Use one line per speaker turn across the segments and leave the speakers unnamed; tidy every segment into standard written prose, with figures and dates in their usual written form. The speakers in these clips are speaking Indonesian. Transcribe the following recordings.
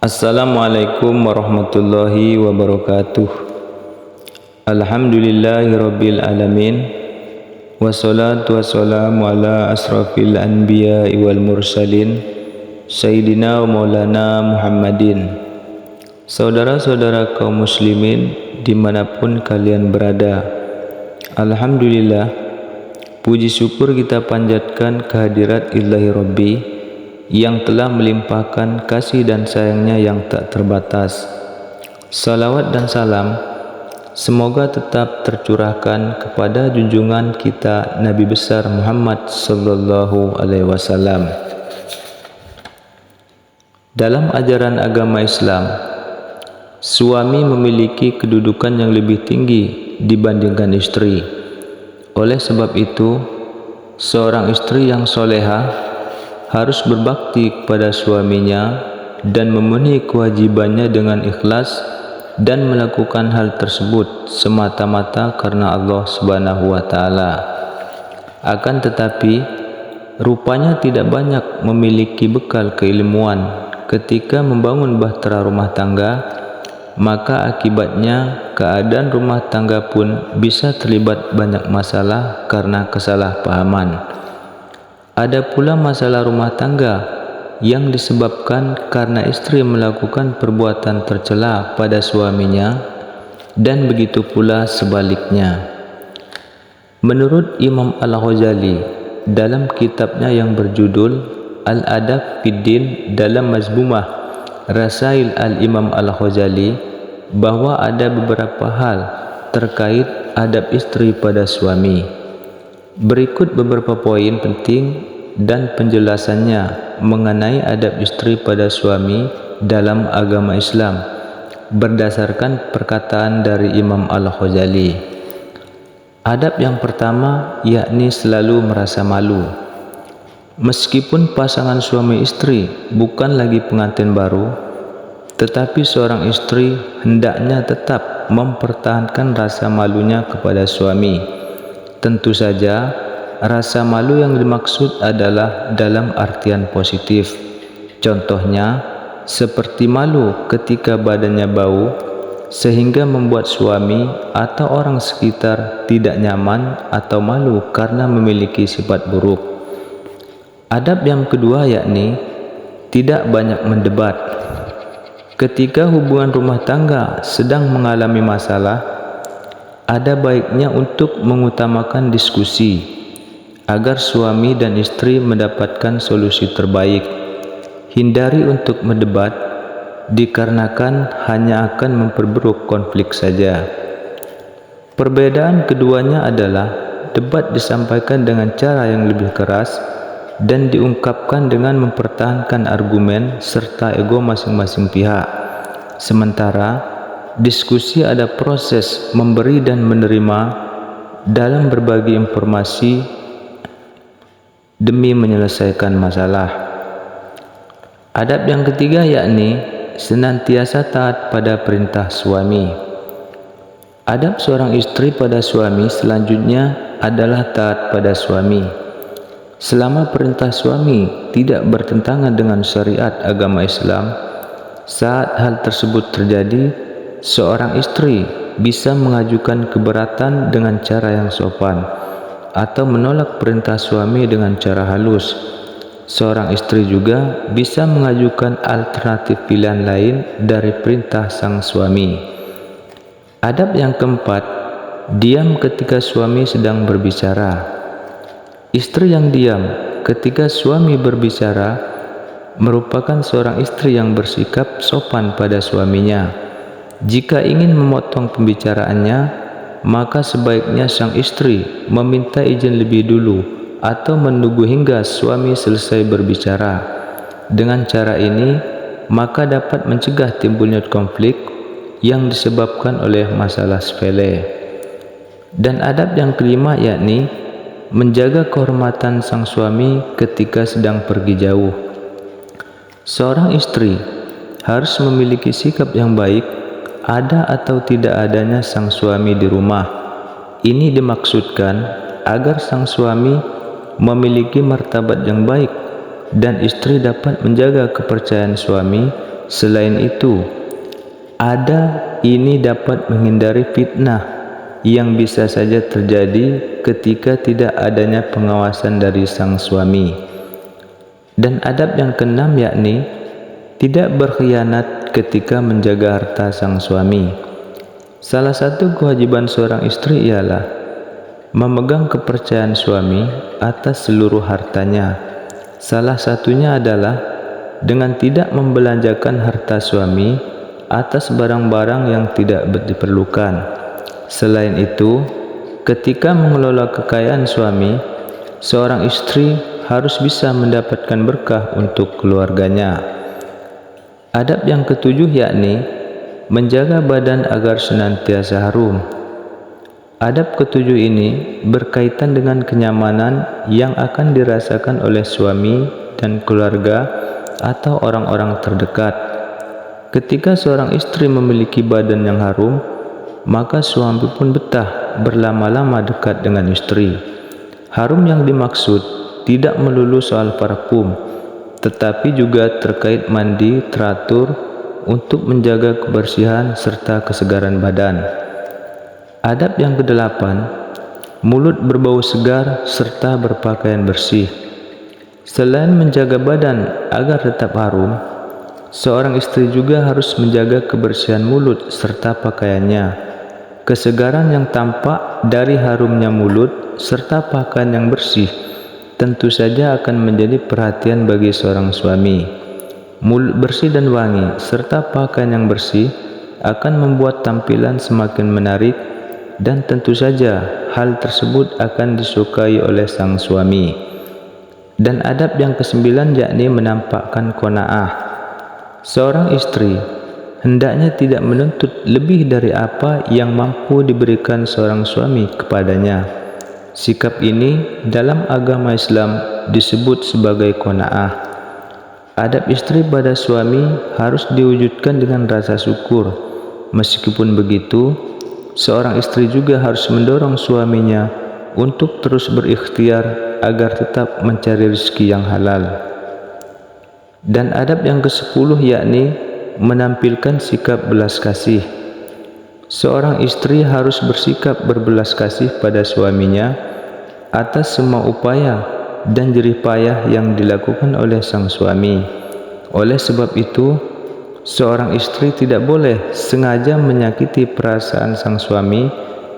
Assalamualaikum warahmatullahi wabarakatuh. Alhamdulillahirabbil alamin. Wassalatu wassalamu ala asrafil anbiya'i wal mursalin Sayyidina wa maulana Muhammadin. Saudara-saudara kaum muslimin dimanapun kalian berada, alhamdulillah, puji syukur kita panjatkan kehadirat Ilahi Rabbi yang telah melimpahkan kasih dan sayangnya yang tak terbatas. Salawat dan salam semoga tetap tercurahkan kepada junjungan kita Nabi besar Muhammad sallallahu alaihi wasallam. Dalam ajaran agama Islam, suami memiliki kedudukan yang lebih tinggi dibandingkan istri. Oleh sebab itu, seorang istri yang soleha harus berbakti kepada suaminya dan memenuhi kewajibannya dengan ikhlas dan melakukan hal tersebut semata-mata karena Allah Subhanahu wa taala. Akan tetapi, rupanya tidak banyak memiliki bekal keilmuan ketika membangun bahtera rumah tangga, maka akibatnya keadaan rumah tangga pun bisa terlibat banyak masalah karena kesalahpahaman. Ada pula masalah rumah tangga yang disebabkan karena istri melakukan perbuatan tercela pada suaminya, dan begitu pula sebaliknya. Menurut Imam Al-Ghazali dalam kitabnya yang berjudul Al-Adab Fiddin dalam Mazmumah Rasail Al-Imam Al-Ghazali, bahwa ada beberapa hal terkait adab istri pada suami. Berikut beberapa poin penting dan penjelasannya mengenai adab istri pada suami dalam agama Islam berdasarkan perkataan dari Imam Al-Ghazali. Adab yang pertama yakni selalu merasa malu. Meskipun pasangan suami istri bukan lagi pengantin baru, tetapi seorang istri hendaknya tetap mempertahankan rasa malunya kepada suami. Tentu saja, rasa malu yang dimaksud adalah dalam artian positif. Contohnya, seperti malu ketika badannya bau, sehingga membuat suami atau orang sekitar tidak nyaman atau malu karena memiliki sifat buruk. Adab yang kedua yakni tidak banyak mendebat. Ketika hubungan rumah tangga sedang mengalami masalah, ada baiknya untuk mengutamakan diskusi agar suami dan istri mendapatkan solusi terbaik. Hindari untuk mendebat dikarenakan hanya akan memperburuk konflik saja. Perbedaan keduanya adalah debat disampaikan dengan cara yang lebih keras dan diungkapkan dengan mempertahankan argumen serta ego masing-masing pihak. Sementara diskusi ada proses memberi dan menerima dalam berbagi informasi demi menyelesaikan masalah. Adab yang ketiga yakni senantiasa taat pada perintah suami. Adab seorang istri pada suami selanjutnya adalah taat pada suami. Selama perintah suami tidak bertentangan dengan syariat agama Islam, saat hal tersebut terjadi, seorang istri bisa mengajukan keberatan dengan cara yang sopan atau menolak perintah suami dengan cara halus. Seorang istri juga bisa mengajukan alternatif pilihan lain dari perintah sang suami. Adab yang keempat, diam ketika suami sedang berbicara. Istri yang diam ketika suami berbicara merupakan seorang istri yang bersikap sopan pada suaminya. Jika ingin memotong pembicaraannya, maka sebaiknya sang istri meminta izin lebih dulu atau menunggu hingga suami selesai berbicara. Dengan cara ini, maka dapat mencegah timbulnya konflik yang disebabkan oleh masalah sepele. Dan adab yang kelima yakni menjaga kehormatan sang suami ketika sedang pergi jauh. Seorang istri harus memiliki sikap yang baik ada atau tidak adanya sang suami di rumah. Ini dimaksudkan agar sang suami memiliki martabat yang baik dan istri dapat menjaga kepercayaan suami Selain itu, ini dapat menghindari fitnah yang bisa saja terjadi ketika tidak adanya pengawasan dari sang suami. Dan adab yang keenam yakni tidak berkhianat ketika menjaga harta sang suami. Salah satu kewajiban seorang istri ialah memegang kepercayaan suami atas seluruh hartanya. Salah satunya adalah dengan tidak membelanjakan harta suami atas barang-barang yang tidak diperlukan. Selain itu, ketika mengelola kekayaan suami, seorang istri harus bisa mendapatkan berkah untuk keluarganya. Adab yang ketujuh yakni menjaga badan agar senantiasa harum. Adab ketujuh ini berkaitan dengan kenyamanan yang akan dirasakan oleh suami dan keluarga atau orang-orang terdekat. Ketika seorang istri memiliki badan yang harum, maka suami pun betah berlama-lama dekat dengan istri. Harum yang dimaksud tidak melulu soal parfum, tetapi juga terkait mandi teratur untuk menjaga kebersihan serta kesegaran badan. Adab yang kedelapan, mulut berbau segar serta berpakaian bersih. Selain menjaga badan agar tetap harum, seorang istri juga harus menjaga kebersihan mulut serta pakaiannya. Kesegaran yang tampak dari harumnya mulut serta pakaian yang bersih tentu saja akan menjadi perhatian bagi seorang suami. Mulut bersih dan wangi serta pakaian yang bersih akan membuat tampilan semakin menarik, dan tentu saja hal tersebut akan disukai oleh sang suami. Dan adab yang kesembilan yakni menampakkan qanaah. Seorang istri hendaknya tidak menuntut lebih dari apa yang mampu diberikan seorang suami kepadanya. Sikap ini dalam agama Islam disebut sebagai qanaah. Adab istri pada suami harus diwujudkan dengan rasa syukur. Meskipun begitu, seorang istri juga harus mendorong suaminya untuk terus berikhtiar agar tetap mencari rezeki yang halal. Dan adab yang ke-10 yakni menampilkan sikap belas kasih. Seorang istri harus bersikap berbelas kasih pada suaminya atas semua upaya dan jerih payah yang dilakukan oleh sang suami. Oleh sebab itu, seorang istri tidak boleh sengaja menyakiti perasaan sang suami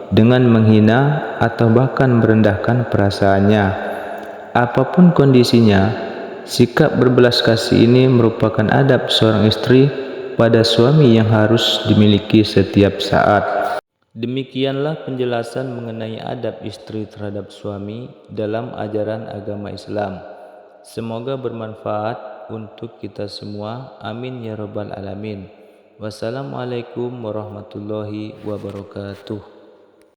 dengan menghina atau bahkan merendahkan perasaannya. Apapun kondisinya, sikap berbelas kasih ini merupakan adab seorang istri pada suami yang harus dimiliki setiap saat. Demikianlah penjelasan mengenai adab istri terhadap suami dalam ajaran agama Islam. Semoga bermanfaat untuk kita semua. Amin ya rabbal alamin. Wassalamualaikum warahmatullahi wabarakatuh.